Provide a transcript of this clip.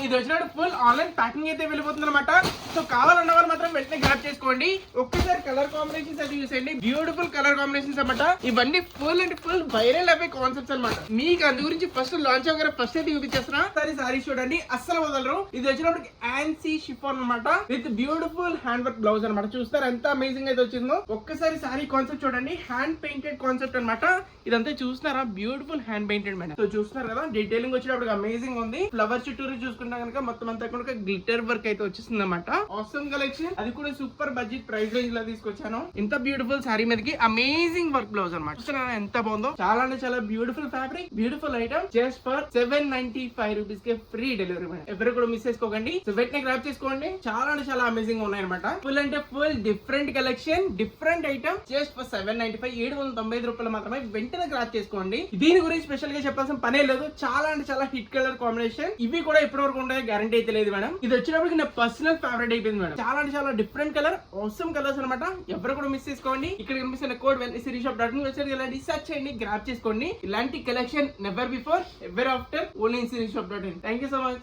ఇది వచ్చినప్పుడు full online packing అయితే వెళ్ళిపోతుంది అనమాట. సో కావాలన్న వాళ్ళు మాత్రం వెంటనే గ్రాప్ చేసుకోండి. ఒక్కసారి కలర్ కాంబినేషన్స్ అయితే చూసేయండి, బ్యూటిఫుల్ కలర్ కాంబినేషన్స్ అనమాట. ఇవన్నీ ఫుల్ అండ్ ఫుల్ వైరల్ అయిపోయి కాన్సెప్ట్స్ అనమాట. మీకు అందు గురించి ఫస్ట్ లాంచ్ అవగానే ఫస్ట్ అయితే చూపించేస్తున్నా. సరే సారీ చూడండి, అస్సలు వదలరు. ఇది వచ్చినప్పుడు యాన్సీ షిఫాన్ అనమాట with beautiful hand work blouse అనమాట. చూస్తారు ఎంత అమేజింగ్ అయితే వచ్చిందో. ఒక్కసారి సారీ కాన్సెప్ట్ చూడండి, హ్యాండ్ పెయింటెడ్ కాన్సెప్ట్ అనమాట. ఇదంతా చూస్తున్నారా, beautiful hand painted madam. So చూస్తున్నారు కదా, డీటెయిలింగ్ వచ్చేటప్పుడు అమేజింగ్ ఉంది. ఫ్లవర్ చుట్టూరు చూసుకుంటా కనుక మొత్తం అంతా కూడా గ్లిటర్ వర్క్ అయితే వచ్చేస్తుంది అనమాట. ఆసమ్ కలెక్షన్, అది కూడా సూపర్ బడ్జెట్ ప్రైస్ రేంజ్ లో తీసుకొచ్చాను. ఇంత బ్యూటిఫుల్ సారీ మీదకి అమేజింగ్ వర్క్ బ్లౌజ్ అనమాట. చూస్తున్నారా ఎంత బాగుందో, చాలా అంటే చాలా beautiful fabric, beautiful item. Just for 795 rupees కి ఫ్రీ డెలివరీ మేడం. ఎవరు కూడా మిస్ చేసుకోకండి. సో వెంటనే గ్రాప్ చేసుకోండి, చాలా అంటే చాలా అమేజింగ్ ఉన్నాయి అనమాట. ఫుల్ అంటే full different collection, different item. Just for 795, 795 రూపాయలు మాత్రమే. వెంటనే గ్రాప్ చేసుకోండి. దీని గురించి స్పెషల్ గా చెప్పాల్సిన పనే లేదు. చాలా అంటే చాలా హిట్ కలర్ కాంబినేషన్. ఇవి కూడా ఇప్పటి వరకు ఉండే గ్యారంటీ అయితే లేదు మేడం. ఇది వచ్చినప్పటికి నా పర్సనల్ ఫేవరెట్ అయిపోయింది మేడం. చాలా అంటే చాలా డిఫరెంట్ కలర్, ఆసమ్ కలర్స్ అనమాట. ఎవరు కూడా మిస్ చేసుకోండి. ఇక్కడ కనిపిస్తున్న కోడ్ shop.in వెబ్సైట్ వెళ్ళండి, సెర్చ్ చేయండి, గ్రాప్ చేసుకోండి. ఇలాంటి collection never before ever after only shop.in. Thank you so much.